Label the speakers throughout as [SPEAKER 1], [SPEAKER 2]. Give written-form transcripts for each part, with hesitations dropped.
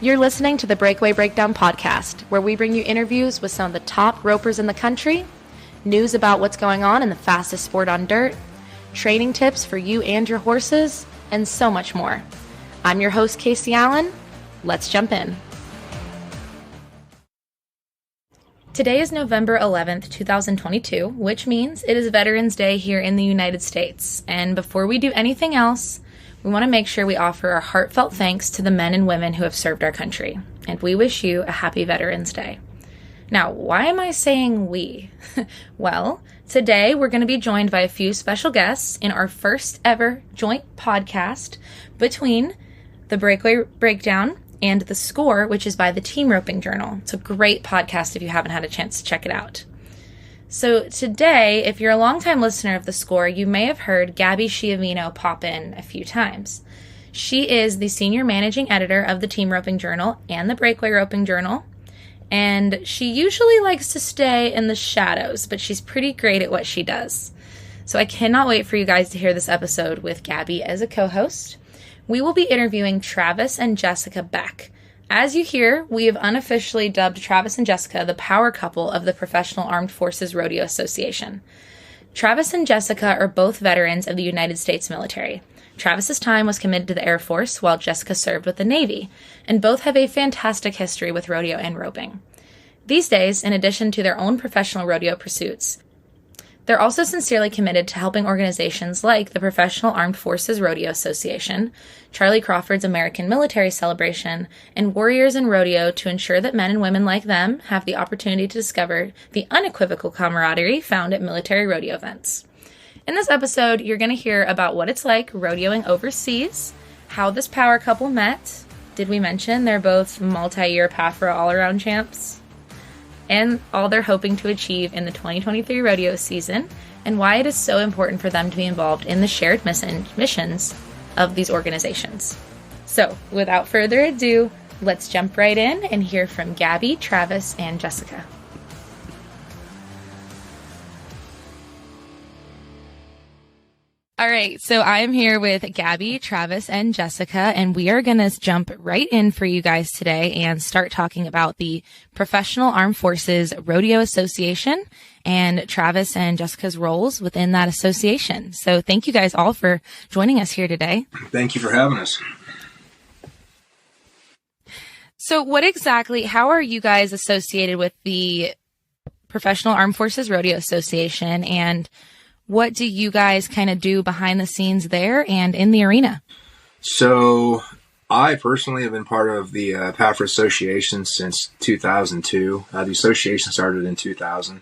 [SPEAKER 1] You're listening to the Breakaway Breakdown podcast, where we bring you interviews with some of the top ropers in the country, news about what's going on in the fastest sport on dirt, training tips for you and your horses, and so much more. I'm your host, Casey Allen. Let's jump in. Today is November 11th, 2022, which means it is Veterans Day here in the United States. And before we do anything else, we want to make sure we offer our heartfelt thanks to the men and women who have served our country. And we wish you a happy Veterans Day. Now, why am I saying we? Well, today we're going to be joined by a few special guests in our first ever joint podcast between the Breakaway Breakdown and The Score, which is by the Team Roping Journal. It's a great podcast if you haven't had a chance to check it out. So today, if you're a longtime listener of The Score, you may have heard Gabby Schiavino pop in a few times. She is the senior managing editor of the Team Roping Journal and the Breakaway Roping Journal, and she usually likes to stay in the shadows, but she's pretty great at what she does. So I cannot wait for you guys to hear this episode with Gabby as a co-host. We will be interviewing Travis and Jessica Beck. As you hear, we have unofficially dubbed Travis and Jessica the power couple of the Professional Armed Forces Rodeo Association. Travis and Jessica are both veterans of the United States military. Travis's time was committed to the Air Force, while Jessica served with the Navy, and both have a fantastic history with rodeo and roping. These days, in addition to their own professional rodeo pursuits, they're also sincerely committed to helping organizations like the Professional Armed Forces Rodeo Association, Charly Crawford's American Military Celebration, and Warriors in Rodeo to ensure that men and women like them have the opportunity to discover the unequivocal camaraderie found at military rodeo events. In this episode, you're going to hear about what it's like rodeoing overseas, how this power couple met. Did we mention they're both multi-year PAFRA all-around champs? And all they're hoping to achieve in the 2023 rodeo season, and why it is so important for them to be involved in the shared missions of these organizations. So, without further ado, let's jump right in and hear from Gabby, Travis, and Jessica. All right, so I'm here with Gabby, Travis, and Jessica, and we are going to jump right in for you guys today and start talking about the Professional Armed Forces Rodeo Association and Travis and Jessica's roles within that association. So thank you guys all for joining us here today.
[SPEAKER 2] Thank you for having us.
[SPEAKER 1] So how are you guys associated with the Professional Armed Forces Rodeo Association, and what do you guys kind of do behind the scenes there and in the arena?
[SPEAKER 2] So I personally have been part of the PAFRA Association since 2002. The association started in 2000.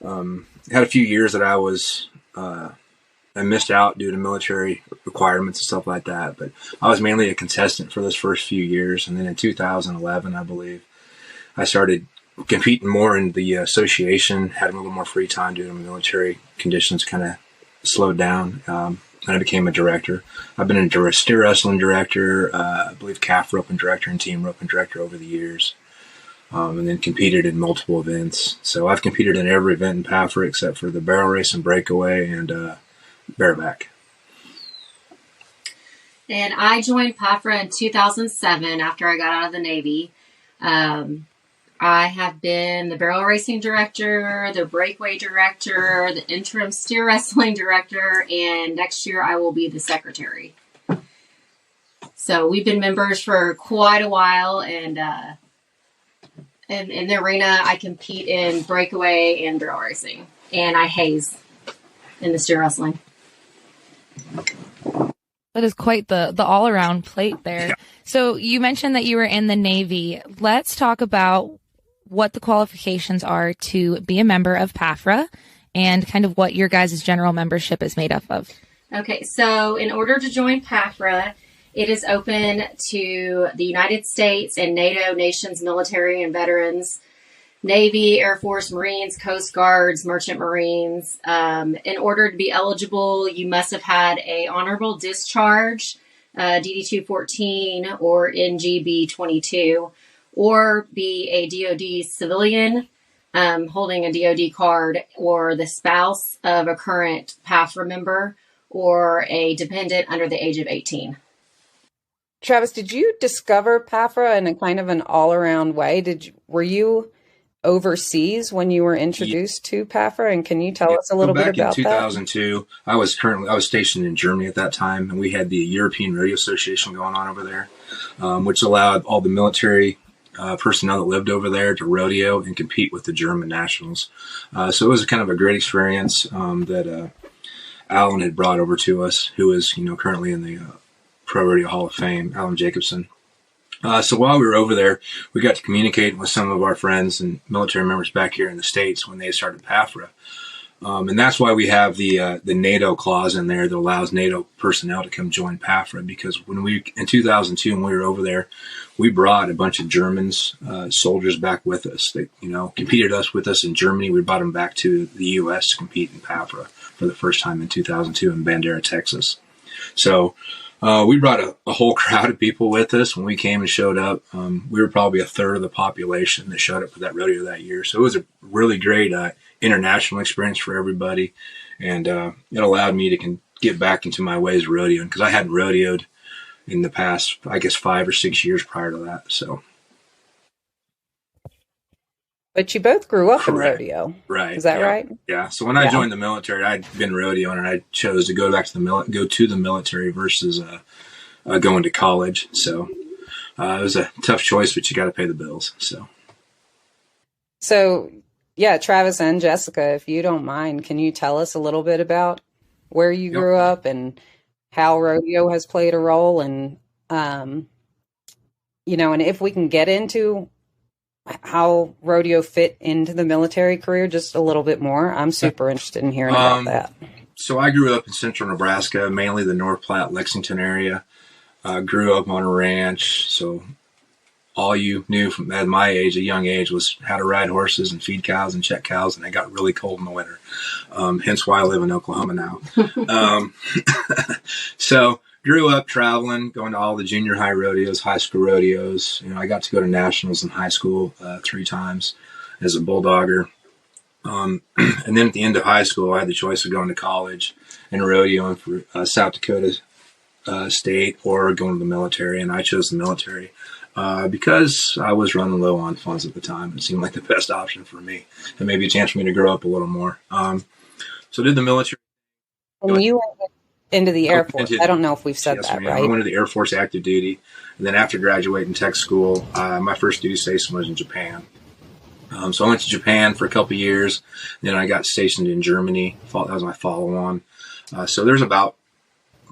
[SPEAKER 2] Had a few years that I missed out due to military requirements and stuff like that, but I was mainly a contestant for those first few years. And then in 2011, I believe, I started competing more in the association, had a little more free time due to military conditions kind of slowed down, and I became a director. I've been a steer wrestling director, I believe calf roping director and team roping director over the years, and then competed in multiple events. So I've competed in every event in PAFRA except for the barrel race and breakaway and bareback.
[SPEAKER 3] And I joined PAFRA in 2007 after I got out of the Navy. I have been the barrel racing director, the breakaway director, the interim steer wrestling director, and next year I will be the secretary. So we've been members for quite a while, and in the arena I compete in breakaway and barrel racing, and I haze in the steer wrestling.
[SPEAKER 1] That is quite the all-around plate there. Yeah. So you mentioned that you were in the Navy. Let's talk about what the qualifications are to be a member of PAFRA and kind of what your guys' general membership is made up of.
[SPEAKER 3] Okay, so in order to join PAFRA, it is open to the United States and NATO nations, military and veterans, Navy, Air Force, Marines, Coast Guards, Merchant Marines. In order to be eligible, you must have had a honorable discharge, DD-214 or NGB-22, or be a DoD civilian holding a DoD card, or the spouse of a current PAFRA member, or a dependent under the age of 18.
[SPEAKER 4] Travis, did you discover PAFRA in a kind of an all-around way? Were you overseas when you were introduced to PAFRA, and can you tell us a little bit about
[SPEAKER 2] that? Back in 2002, I was stationed in Germany at that time, and we had the European Rodeo Association going on over there, which allowed all the military personnel that lived over there to rodeo and compete with the German nationals. So it was kind of a great experience that Alan had brought over to us, who is currently in the Pro Rodeo Hall of Fame, Alan Jacobson. So while we were over there, we got to communicate with some of our friends and military members back here in the States when they started PAFRA. And that's why we have the NATO clause in there that allows NATO personnel to come join PAFRA, because in 2002, when we were over there, we brought a bunch of Germans, soldiers back with us. They, competed with us in Germany. We brought them back to the U.S. to compete in PAFRA for the first time in 2002 in Bandera, Texas. So we brought a whole crowd of people with us when we came and showed up. We were probably a third of the population that showed up for that rodeo that year. So it was a really great international experience for everybody. And it allowed me to get back into my ways of rodeoing, because I hadn't rodeoed in the past, I guess, 5 or 6 years prior to that. So.
[SPEAKER 4] But you both grew up in rodeo.
[SPEAKER 2] Right.
[SPEAKER 4] Is that right?
[SPEAKER 2] Yeah. So when I joined the military, I'd been rodeoing, and I chose to go back to the military versus going to college. So it was a tough choice, but you got to pay the bills.
[SPEAKER 4] So yeah, Travis and Jessica, if you don't mind, can you tell us a little bit about where you grew up and how rodeo has played a role, and and if we can get into how rodeo fit into the military career just a little bit more. I'm super interested in hearing about that.
[SPEAKER 2] So I grew up in central Nebraska, mainly the North Platte, Lexington area. Grew up on a ranch. So all you knew at my age, a young age, was how to ride horses and feed cows and check cows. And it got really cold in the winter. Hence why I live in Oklahoma now. So grew up traveling, going to all the junior high rodeos, high school rodeos. I got to go to nationals in high school 3 times as a bulldogger. And then at the end of high school, I had the choice of going to college and rodeoing for South Dakota State or going to the military. And I chose the military because I was running low on funds at the time. It seemed like the best option for me, and maybe a chance for me to grow up a little more. So did the military.
[SPEAKER 4] And you went into the Air Force. I don't know if we've said that, right?
[SPEAKER 2] I went to the Air Force active duty. And then after graduating tech school, my first duty station was in Japan. So I went to Japan for a couple of years. Then I got stationed in Germany. That was my follow-on. So there's about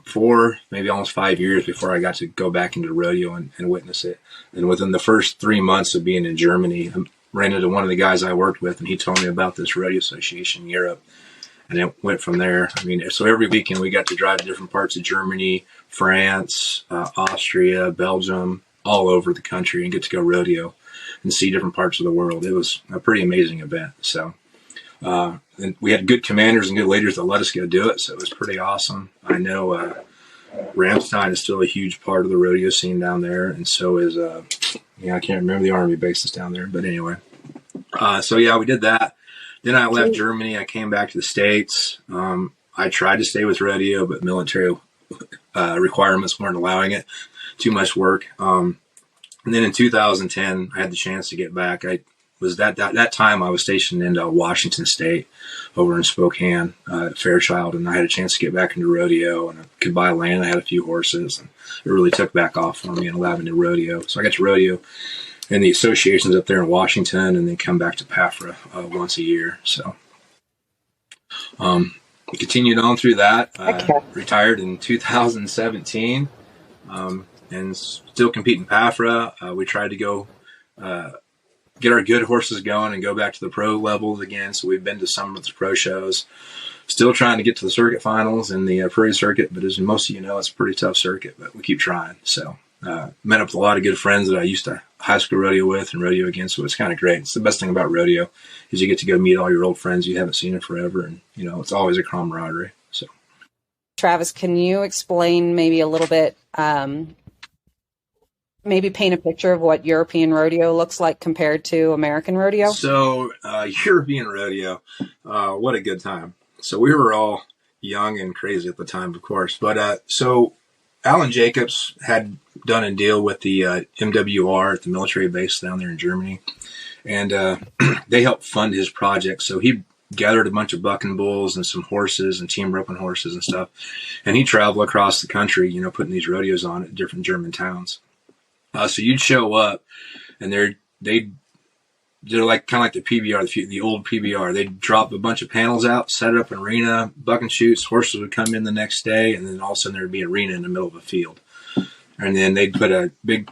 [SPEAKER 2] 4, maybe almost 5 years before I got to go back into rodeo and witness it. And within the first 3 months of being in Germany, I ran into one of the guys I worked with, and he told me about this rodeo association in Europe. And it went from there. So every weekend we got to drive to different parts of Germany, France, Austria, Belgium, all over the country, and get to go rodeo and see different parts of the world. It was a pretty amazing event. So and we had good commanders and good leaders that let us go do it. So it was pretty awesome. I know Ramstein is still a huge part of the rodeo scene down there. And so is, I can't remember the Army bases down there. But anyway, so yeah, we did that. Then I left Germany. I came back to the States. I tried to stay with rodeo, but military requirements weren't allowing it. Too much work. And then in 2010, I had the chance to get back. I was that time I was stationed in Washington State over in Spokane at Fairchild, and I had a chance to get back into rodeo, and I could buy land. I had a few horses, and it really took back off for me and allowed me to rodeo. So I got to rodeo in the associations up there in Washington, and then come back to PAFRA once a year. So we continued on through that. Retired in 2017, and still competing PAFRA. We tried to go get our good horses going and go back to the pro levels again. So we've been to some of the pro shows. Still trying to get to the circuit finals in the Prairie Circuit, but as most of you know, it's a pretty tough circuit, but we keep trying. So met up with a lot of good friends that I used to high school rodeo with and rodeo against, so it's kind of great. It's the best thing about rodeo is you get to go meet all your old friends you haven't seen in forever, and it's always a camaraderie. So,
[SPEAKER 4] Travis, can you explain maybe a little bit, maybe paint a picture of what European rodeo looks like compared to American rodeo?
[SPEAKER 2] So European rodeo, what a good time. So we were all young and crazy at the time, of course, but so Alan Jacobs had done a deal with the MWR at the military base down there in Germany, and they helped fund his project. So he gathered a bunch of bucking bulls and some horses and team roping horses and stuff, and he traveled across the country, you know, putting these rodeos on at different German towns. So you'd show up, and they're like kind of like the PBR, the old PBR. They'd drop a bunch of panels out, set up an arena, buck and shoots. Horses would come in the next day, and then all of a sudden there'd be an arena in the middle of a field. And then they'd put a big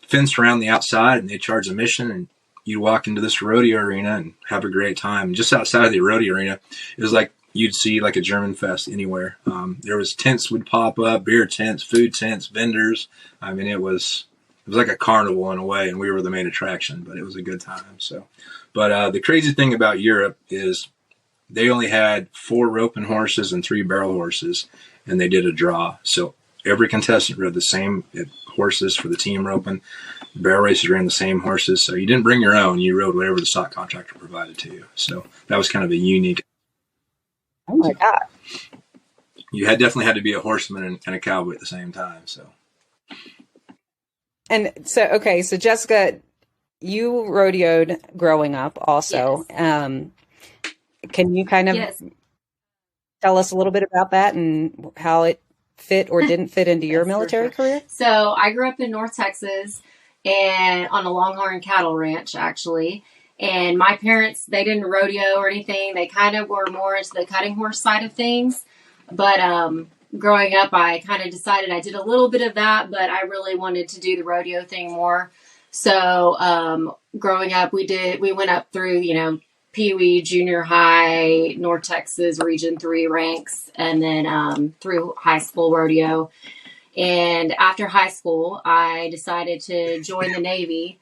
[SPEAKER 2] fence around the outside, and they'd charge admission, and you'd walk into this rodeo arena and have a great time. And just outside of the rodeo arena, it was like you'd see like a German fest anywhere. There was tents would pop up, beer tents, food tents, vendors. I mean, it was like a carnival in a way, and we were the main attraction, but it was a good time. So, but the crazy thing about Europe is they only had 4 roping horses and 3 barrel horses, and they did a draw. So every contestant rode the same horses for the team roping. The barrel races ran the same horses. So you didn't bring your own. You rode whatever the stock contractor provided to you. So that was kind of a unique.
[SPEAKER 4] Oh my God.
[SPEAKER 2] You definitely had to be a horseman and a cowboy at the same time. So.
[SPEAKER 4] And so, okay, so Jessica, you rodeoed growing up also.
[SPEAKER 3] Yes.
[SPEAKER 4] Can you kind of tell us a little bit about that and how it fit or didn't fit into your military career?
[SPEAKER 3] So I grew up in North Texas and on a Longhorn cattle ranch, actually. And my parents, they didn't rodeo or anything. They kind of were more into the cutting horse side of things. But growing up, I kind of decided I did a little bit of that, but I really wanted to do the rodeo thing more. So growing up, we went up through, you know, Pee Wee, junior high, North Texas Region 3 ranks, and then through high school rodeo. And after high school, I decided to join the Navy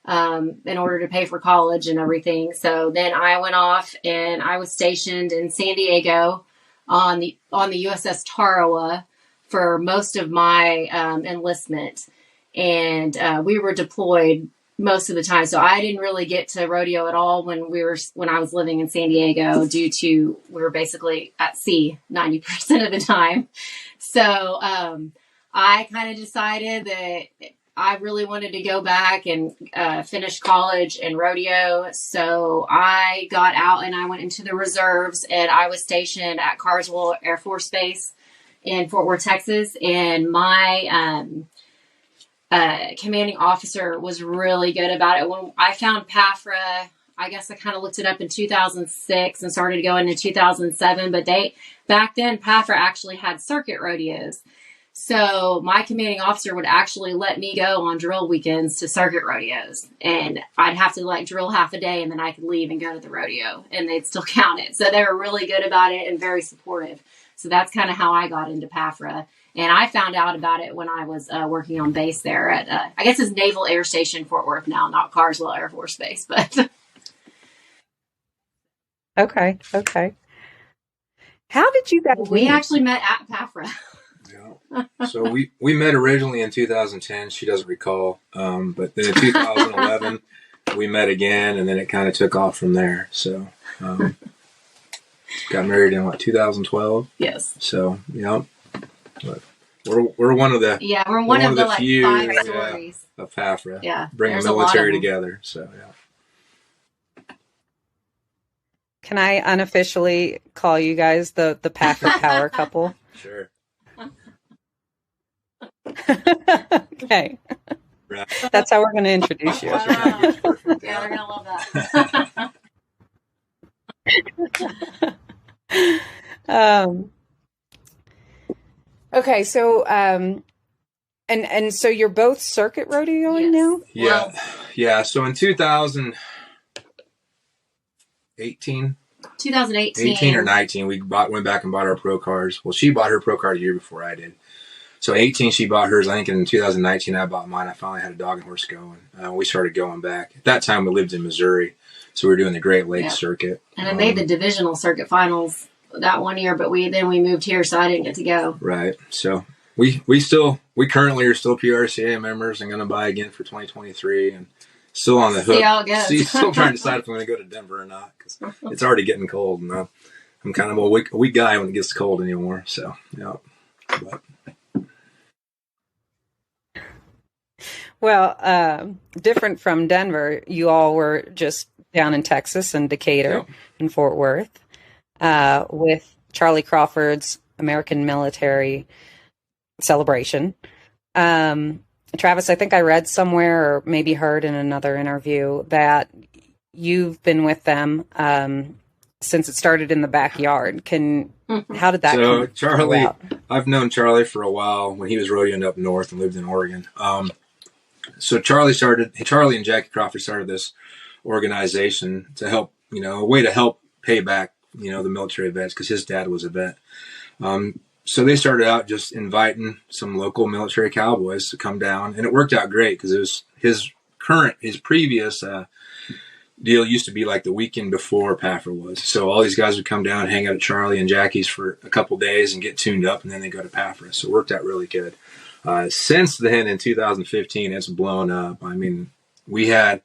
[SPEAKER 3] in order to pay for college and everything. So then I went off and I was stationed in San Diego on the USS Tarawa for most of my enlistment. And we were deployed most of the time. So I didn't really get to rodeo at all when I was living in San Diego, due to we were basically at sea 90% of the time. So I kind of decided that I really wanted to go back and finish college and rodeo. So I got out and I went into the reserves, and I was stationed at Carswell Air Force Base in Fort Worth, Texas. And my commanding officer was really good about it. When I found PAFRA, I guess I kind of looked it up in 2006 and started going in 2007. But back then, PAFRA actually had circuit rodeos. So my commanding officer would actually let me go on drill weekends to circuit rodeos, and I'd have to like drill half a day, and then I could leave and go to the rodeo, and they'd still count it. So they were really good about it and very supportive. So that's kind of how I got into PAFRA. And I found out about it when I was working on base there at, I guess it's Naval Air Station Fort Worth now, not Carswell Air Force Base, but.
[SPEAKER 4] Okay. How did you guys
[SPEAKER 3] We actually met at PAFRA.
[SPEAKER 2] Yeah. So we met originally in 2010. She doesn't recall. But then in 2011, we met again, and then it kind of took off from there. So got married in 2012?
[SPEAKER 3] Yes.
[SPEAKER 2] So, yeah. But we're one of the
[SPEAKER 3] we're one of the like
[SPEAKER 2] few
[SPEAKER 3] 5 stories
[SPEAKER 2] of PAFRA.
[SPEAKER 3] Yeah,
[SPEAKER 2] bring the military together. So yeah.
[SPEAKER 4] Can I unofficially call you guys the PAFRA power couple?
[SPEAKER 2] Sure.
[SPEAKER 4] Okay. Right. That's how we're going to introduce you.
[SPEAKER 3] Yeah, they're going to love that.
[SPEAKER 4] Okay, so and so you're both circuit rodeoing now?
[SPEAKER 2] Yeah. So in 2018 or 19, we went back and bought our pro cars. Well, she bought her pro car a year before I did. So 18, she bought hers. I think in 2019, I bought mine. I finally had a dog and horse going. We started going back. At that time, we lived in Missouri, so we were doing the Great Lakes circuit.
[SPEAKER 3] And I made the divisional circuit finals that one year, but we moved here, so I didn't get to go.
[SPEAKER 2] Right. So we currently are still PRCA members and going to buy again for 2023, and still on the hook.
[SPEAKER 3] See how it goes.
[SPEAKER 2] Still trying to decide if I'm going to go to Denver or not, because it's already getting cold, and I'm kind of a weak guy when it gets cold anymore. So yeah, but.
[SPEAKER 4] Well, different from Denver, you all were just down in Texas and Decatur and Fort Worth with Charly Crawford's American Military Celebration. Travis, I think I read somewhere or maybe heard in another interview that you've been with them since it started in the backyard. How did that
[SPEAKER 2] So Charly,
[SPEAKER 4] about?
[SPEAKER 2] I've known Charly for a while when he was rodeoing up north and lived in Oregon. So Charly and Jackie Crawford started this organization to help, a way to help pay back, the military vets, because his dad was a vet. So they started out just inviting some local military cowboys to come down, and it worked out great because it was his previous deal used to be like the weekend before PAFRA was. So all these guys would come down, hang out at Charly and Jackie's for a couple days and get tuned up, and then they go to PAFRA. So it worked out really good. Since then, in 2015, it's blown up. I mean, we had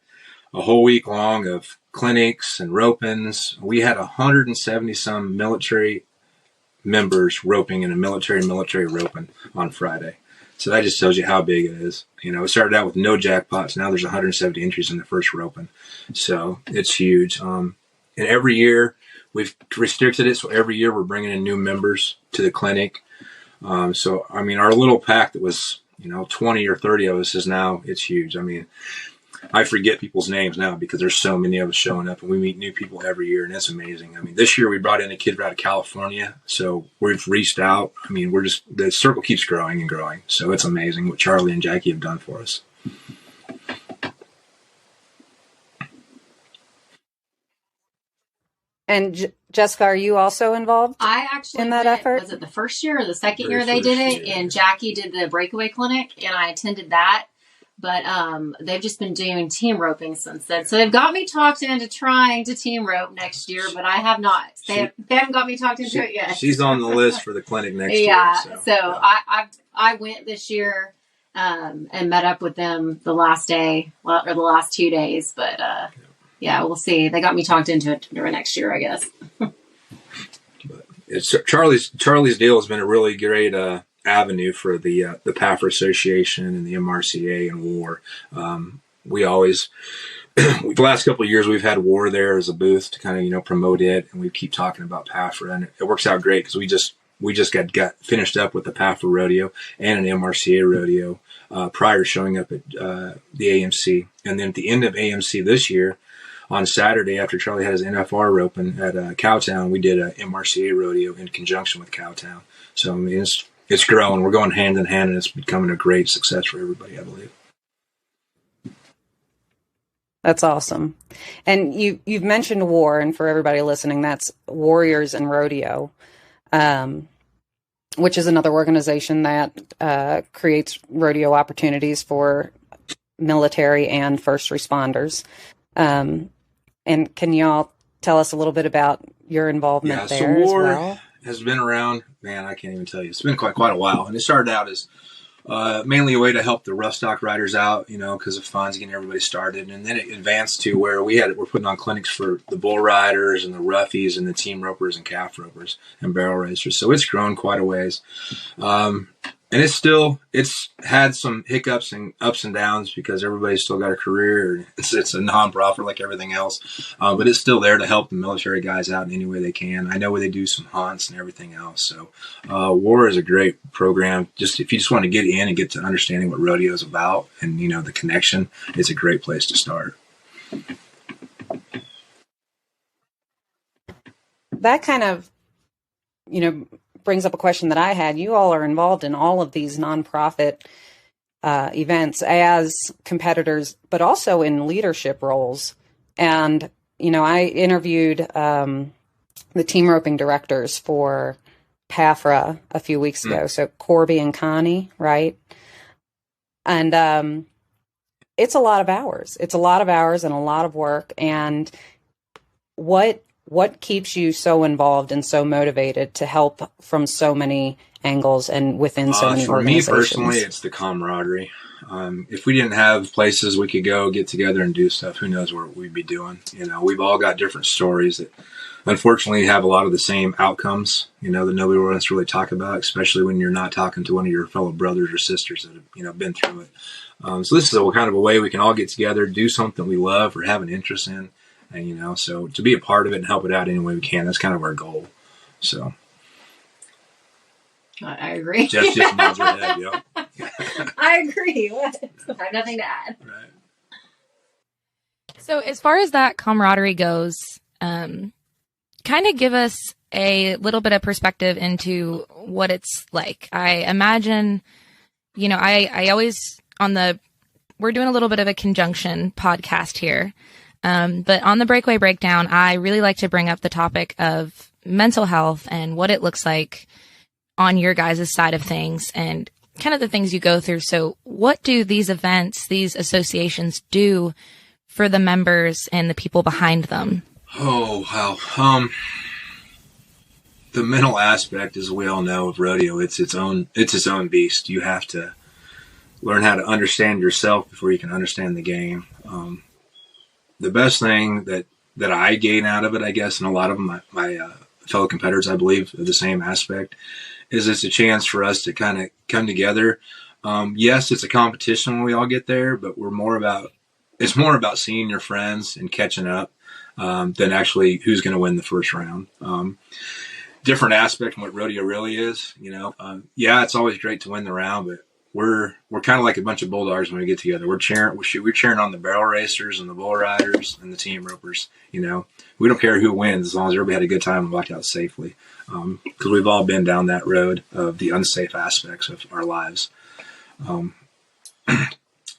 [SPEAKER 2] a whole week long of clinics and rope-ins. We had 170 some military members roping in a military roping on Friday. So that just tells you how big it is. It started out with no jackpots. Now there's 170 entries in the first roping. So it's huge. And every year we've restricted it. So every year we're bringing in new members to the clinic. So, I mean, our little pack that was, 20 or 30 of us it's huge. I mean, I forget people's names now because there's so many of us showing up, and we meet new people every year, and it's amazing. I mean, this year we brought in a kid out of California, so we've reached out. I mean, the circle keeps growing and growing, so it's amazing what Charly and Jackie have done for us.
[SPEAKER 4] And Jessica, are you also involved?
[SPEAKER 3] I actually
[SPEAKER 4] in that effort?
[SPEAKER 3] Was it the first year or the second year they did it? And Jackie did the Breakaway Clinic, and I attended that. But they've just been doing team roping since then. So they've got me talked into trying to team rope next year, but I have not. They haven't got me talked into it yet.
[SPEAKER 2] She's on the list for the clinic next year.
[SPEAKER 3] So I went this year and met up with them the last day, or the last 2 days. But we'll see. They got me talked into it for next year, I guess.
[SPEAKER 2] But Charly's deal has been a really great avenue for the PAFRA Association and the MRCA and WAR. The last couple of years we've had WAR there as a booth to kind of promote it, and we keep talking about PAFRA, and it works out great because we just got finished up with the PAFRA rodeo and an MRCA rodeo prior to showing up at the AMC, and then at the end of AMC this year, on Saturday after Charly had his NFR roping at Cowtown, we did a MRCA rodeo in conjunction with Cowtown. So I mean, it's growing. We're going hand in hand, and it's becoming a great success for everybody, I believe.
[SPEAKER 4] That's awesome. And you've mentioned WAR, and for everybody listening, that's Warriors in Rodeo, which is another organization that creates rodeo opportunities for military and first responders. And can y'all tell us a little bit about your involvement there as well?
[SPEAKER 2] Has been around, man, I can't even tell you. It's been quite a while. And it started out as mainly a way to help the rough stock riders out, because of funds, getting everybody started. And then it advanced to where we're putting on clinics for the bull riders and the roughies and the team ropers and calf ropers and barrel racers. So it's grown quite a ways. And it's had some hiccups and ups and downs because everybody's still got a career. It's a non-profit like everything else, but it's still there to help the military guys out in any way they can. I know where they do some hunts and everything else. So WAR is a great program. Just if you just want to get in and get to understanding what rodeo is about and the connection, it's a great place to start.
[SPEAKER 4] That kind of brings up a question that I had. You all are involved in all of these nonprofit events as competitors, but also in leadership roles. And, I interviewed the team roping directors for PAFRA a few weeks ago. So Corby and Connie, right? And it's a lot of hours. It's a lot of hours and a lot of work. And what keeps you so involved and so motivated to help from so many angles and within so many organizations?
[SPEAKER 2] For me personally, it's the camaraderie. If we didn't have places we could go get together and do stuff, who knows what we'd be doing. We've all got different stories that unfortunately have a lot of the same outcomes, that nobody wants to really talk about, especially when you're not talking to one of your fellow brothers or sisters that have, been through it. So this is a kind of a way we can all get together, do something we love or have an interest in. And, so to be a part of it and help it out any way we can, that's kind of our goal. So.
[SPEAKER 3] I agree.
[SPEAKER 2] Just nods her head, yep.
[SPEAKER 3] I agree. What? I have nothing to add.
[SPEAKER 2] Right.
[SPEAKER 1] So as far as that camaraderie goes, kind of give us a little bit of perspective into what it's like. I imagine, I always we're doing a little bit of a conjunction podcast here. But on the Breakaway Breakdown, I really like to bring up the topic of mental health and what it looks like on your guys' side of things and kind of the things you go through. So what do these events, these associations do for the members and the people behind them?
[SPEAKER 2] Oh, wow. The mental aspect, as we all know, of rodeo, it's its own beast. You have to learn how to understand yourself before you can understand the game. The best thing that I gain out of it, I guess, and a lot of my fellow competitors, I believe, are the same aspect, is it's a chance for us to kind of come together. Yes, it's a competition when we all get there, but it's more about seeing your friends and catching up than actually who's going to win the first round. Different aspect from what rodeo really is, yeah, it's always great to win the round, but we're kind of like a bunch of bulldogs when we get together. We're cheering on the barrel racers and the bull riders and the team ropers. We don't care who wins as long as everybody had a good time and walked out safely. Because we've all been down that road of the unsafe aspects of our lives.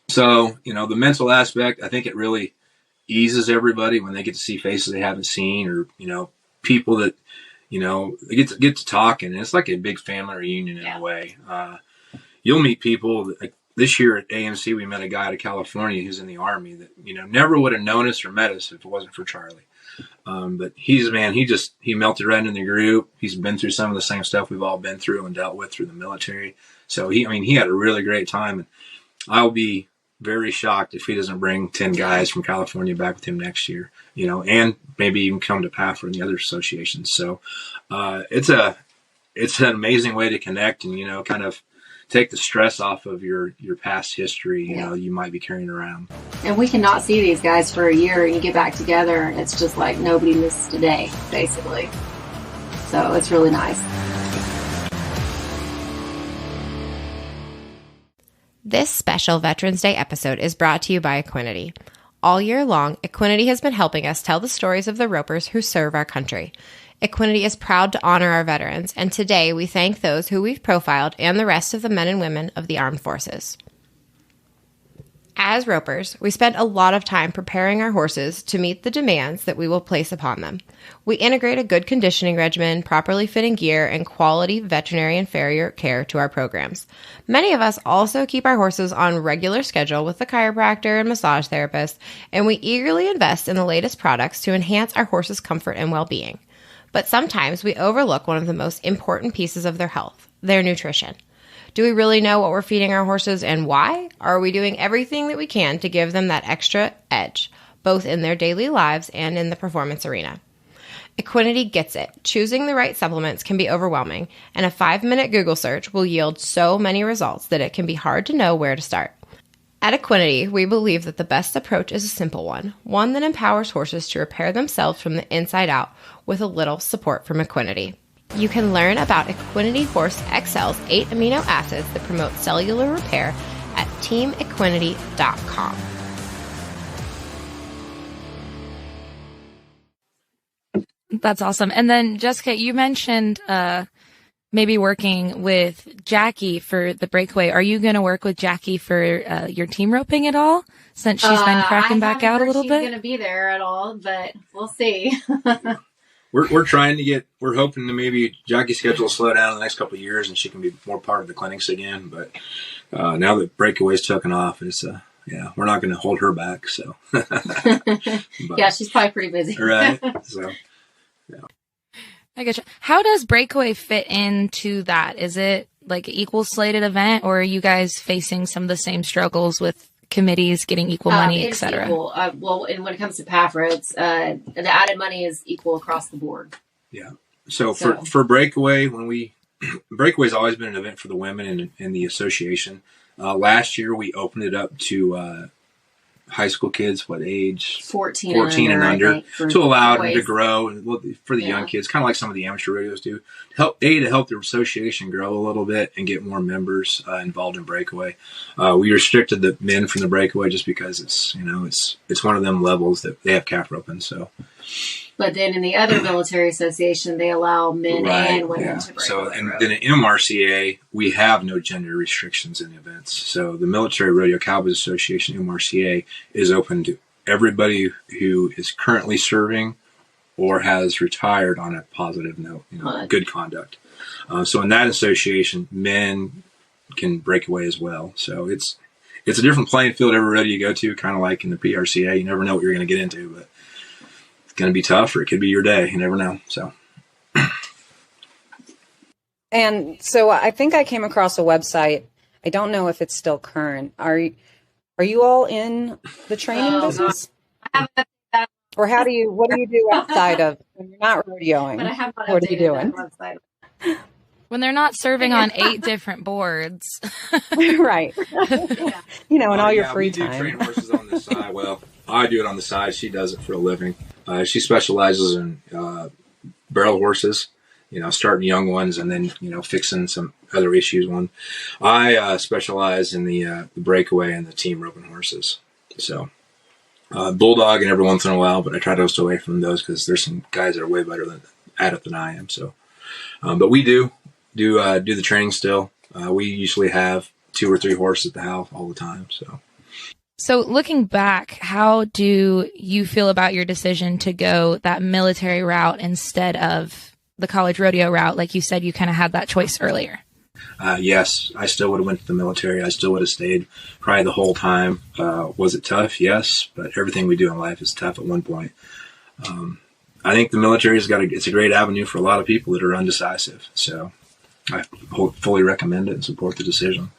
[SPEAKER 2] So, the mental aspect, I think it really eases everybody when they get to see faces they haven't seen, or, people that, they get to talk, and it's like a big family reunion in a way. You'll meet people like this year at AMC. We met a guy out of California who's in the Army that, never would have known us or met us if it wasn't for Charly. But he melted right in the group. He's been through some of the same stuff we've all been through and dealt with through the military. So he had a really great time. And I'll be very shocked if he doesn't bring 10 guys from California back with him next year, and maybe even come to PAFRA and the other associations. So, it's an amazing way to connect and, kind of take the stress off of your past history, you might be carrying around.
[SPEAKER 3] And we cannot see these guys for a year, and you get back together and it's just like nobody missed a day, basically. So it's really nice.
[SPEAKER 5] This special Veterans Day episode is brought to you by Equinity. All year long, Equinity has been helping us tell the stories of the ropers who serve our country. Equinity is proud to honor our veterans, and today we thank those who we've profiled and the rest of the men and women of the armed forces. As ropers, we spend a lot of time preparing our horses to meet the demands that we will place upon them. We integrate a good conditioning regimen, properly fitting gear, and quality veterinary and farrier care to our programs. Many of us also keep our horses on regular schedule with a chiropractor and massage therapist, and we eagerly invest in the latest products to enhance our horses' comfort and well-being. But sometimes we overlook one of the most important pieces of their health, their nutrition. Do we really know what we're feeding our horses and why? Are we doing everything that we can to give them that extra edge, both in their daily lives and in the performance arena? Equinity gets it. Choosing the right supplements can be overwhelming, and a 5-minute Google search will yield so many results that it can be hard to know where to start. At Equinity, we believe that the best approach is a simple one that empowers horses to repair themselves from the inside out with a little support from Equinity. You can learn about Equinity Horse XL's 8 amino acids that promote cellular repair at teamequinity.com.
[SPEAKER 1] That's awesome. And then, Jessica, you mentioned maybe working with Jackie for the breakaway. Are you going to work with Jackie for your team roping at all, since she's been cracking back out a little bit?
[SPEAKER 3] She's going to be there at all, but we'll see.
[SPEAKER 2] We're hoping to maybe Jackie's schedule will slow down in the next couple of years and she can be more part of the clinics again. But now that breakaway's taken off, it's we're not going to hold her back. So
[SPEAKER 3] yeah, she's probably pretty busy.
[SPEAKER 2] Right. So yeah.
[SPEAKER 1] I gotcha. How does breakaway fit into that? Is it like an equal slated event, or are you guys facing some of the same struggles with committees getting equal money,
[SPEAKER 3] It's
[SPEAKER 1] etc.?
[SPEAKER 3] equal. Well, and when it comes to PAFRA, it's the added money is equal across the board.
[SPEAKER 2] Yeah. So for Breakaway, Breakaway's always been an event for the women in the association. Last year we opened it up to high school kids, what age?
[SPEAKER 3] 14
[SPEAKER 2] and under, to allow them to grow, and for the young kids, kind of like some of the amateur rodeos do, to help their association grow a little bit and get more members involved in Breakaway. We restricted the men from the Breakaway just because it's one of them levels that they have CAFRA open. So,
[SPEAKER 3] but then in the other military association, they allow men and women to Breakaway.
[SPEAKER 2] So, and then in MRCA, we have no gender restrictions in events. So the Military Rodeo Cowboys Association, MRCA, is open to everybody who is currently serving or has retired on a positive note, good conduct. So in that association, men can break away as well. So it's a different playing field every rodeo you go to, kind of like in the PRCA. You never know what you're going to get into, but it's going to be tough, or it could be your day. You never know. So.
[SPEAKER 4] And so I think I came across a website. I don't know if it's still current. Are you all in the training business? Or what do you do outside of when you're not rodeoing?
[SPEAKER 3] But I have not
[SPEAKER 4] what are you doing?
[SPEAKER 1] When they're not serving on 8 different boards.
[SPEAKER 4] Right. In all your free time.
[SPEAKER 2] We do train horses on the side. Well, I do it on the side. She does it for a living. She specializes in barrel horses, starting young ones and then, fixing some other issues. I specialize in the breakaway and the team roping horses. So bulldog and every once in a while, but I try to stay away from those because there's some guys that are way better at it than I am. So, but we do the training still. We usually have 2 or 3 horses at the house all the time. So
[SPEAKER 1] looking back, how do you feel about your decision to go that military route instead of the college rodeo route? Like you said, you kind of had that choice earlier.
[SPEAKER 2] Yes, I still would have went to the military. I still would have stayed probably the whole time. Was it tough? Yes, but everything we do in life is tough at one point. I think the military it's a great avenue for a lot of people that are undecisive. So I fully recommend it and support the decision.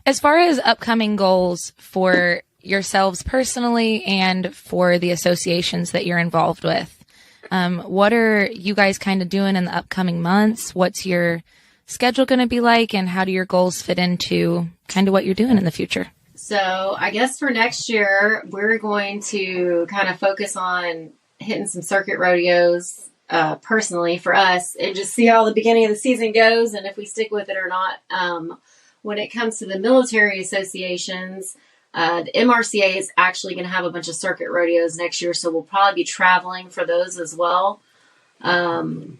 [SPEAKER 1] As far as upcoming goals for yourselves personally and for the associations that you're involved with, what are you guys kind of doing in the upcoming months? What's your schedule going to be like, and how do your goals fit into kind of what you're doing in the future?
[SPEAKER 3] So I guess for next year, we're going to kind of focus on hitting some circuit rodeos personally for us and just see how the beginning of the season goes and if we stick with it or not. When it comes to the military associations, the MRCA is actually going to have a bunch of circuit rodeos next year, so we'll probably be traveling for those as well. And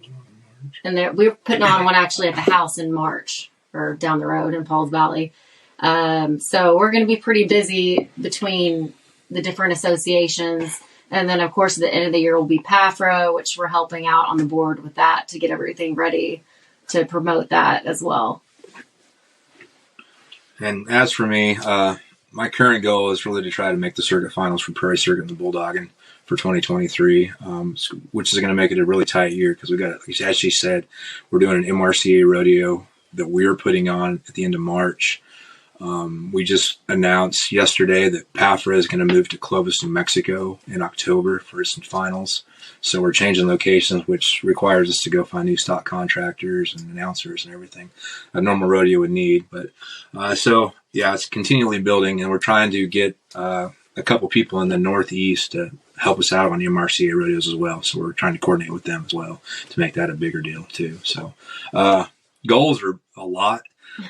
[SPEAKER 3] we're putting on one actually at the house in March, or down the road in Pauls Valley. So we're going to be pretty busy between the different associations. And then, of course, at the end of the year will be PAFRA, which we're helping out on the board with that to get everything ready to promote that as well.
[SPEAKER 2] And as for me, my current goal is really to try to make the circuit finals for Prairie Circuit and the Bulldogging for 2023, which is going to make it a really tight year because we got, as she said, we're doing an MRCA rodeo that we're putting on at the end of March. We just announced yesterday that PAFRA is going to move to Clovis, New Mexico in October for some finals. So we're changing locations, which requires us to go find new stock contractors and announcers and everything a normal rodeo would need. But so, yeah, it's continually building, and we're trying to get a couple people in the Northeast to help us out on the MRCA rodeos as well. So we're trying to coordinate with them as well to make that a bigger deal too. So goals are a lot.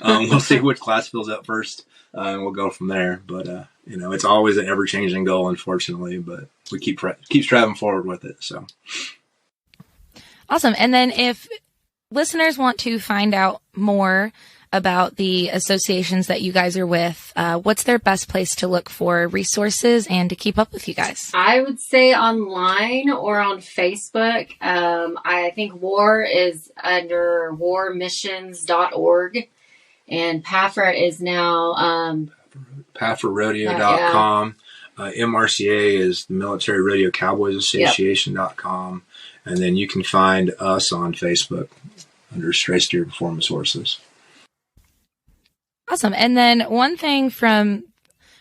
[SPEAKER 2] We'll see which class fills up first, and we'll go from there. But it's always an ever-changing goal, unfortunately. But we keep striving forward with it. So
[SPEAKER 1] awesome. And then, if listeners want to find out more about the associations that you guys are with, what's their best place to look for resources and to keep up with you guys?
[SPEAKER 3] I would say online or on Facebook. I think WAR is under warmissions.org. And PAFRA is now PAFRArodeo.com.
[SPEAKER 2] MRCA is the Military Rodeo Cowboys Association.com. And then you can find us on Facebook under Stray Steer Performance Horses.
[SPEAKER 1] Awesome. And then one thing from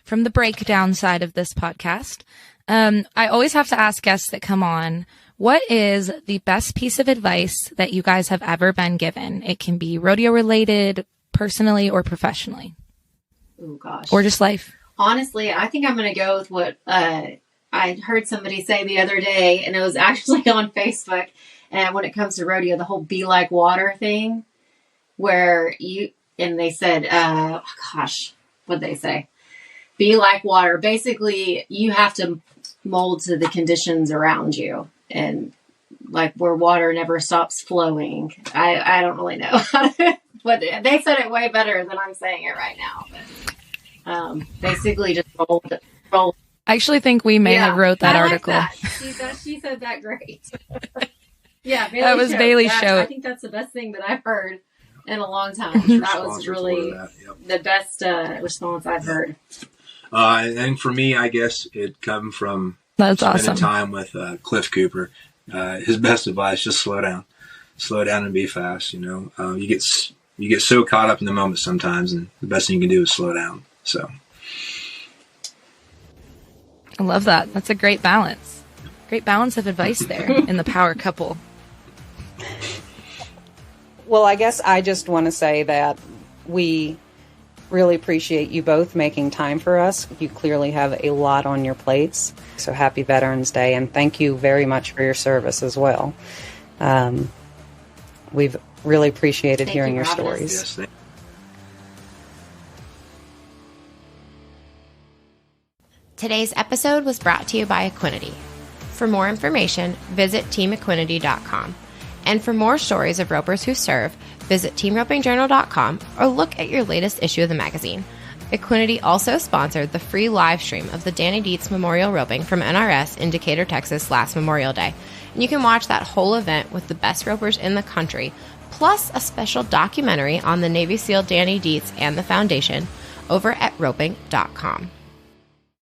[SPEAKER 1] from the breakdown side of this podcast. I always have to ask guests that come on, what is the best piece of advice that you guys have ever been given? It can be rodeo related, personally or professionally.
[SPEAKER 3] Oh gosh.
[SPEAKER 1] Or just life.
[SPEAKER 3] Honestly, I think I'm going to go with what I heard somebody say the other day, and it was actually on Facebook. And when it comes to rodeo, the whole be like water thing, where they said, what'd they say? Be like water. Basically, you have to mold to the conditions around you, and like where water never stops flowing. I don't really know, but they said it way better than I'm saying it right now. But basically, just roll.
[SPEAKER 1] I actually think we may have wrote that article.
[SPEAKER 3] Like that. She said that great. Yeah, Bailey
[SPEAKER 1] that was Bailey's show.
[SPEAKER 3] I think that's the best thing that I've heard in a long time. That was really the best response I've heard.
[SPEAKER 2] And for me, I guess it come from spending time with Cliff Cooper. His best advice: just slow down and be fast. You get so caught up in the moment sometimes, and the best thing you can do is slow down. So,
[SPEAKER 1] I love that. That's a great balance. Great balance of advice there in the power couple.
[SPEAKER 4] Well, I guess I just want to say that we really appreciate you both making time for us. You clearly have a lot on your plates. So happy Veterans Day, and thank you very much for your service as well. We've really appreciated hearing your stories.
[SPEAKER 2] Yes, thank you.
[SPEAKER 5] Today's episode was brought to you by Equinity. For more information, visit teamequinity.com. And for more stories of ropers who serve, visit teamropingjournal.com or look at your latest issue of the magazine. Equinity also sponsored the free live stream of the Danny Dietz Memorial Roping from NRS in Decatur, Texas last Memorial Day. And you can watch that whole event with the best ropers in the country, plus a special documentary on the Navy SEAL Danny Dietz and the Foundation over at roping.com.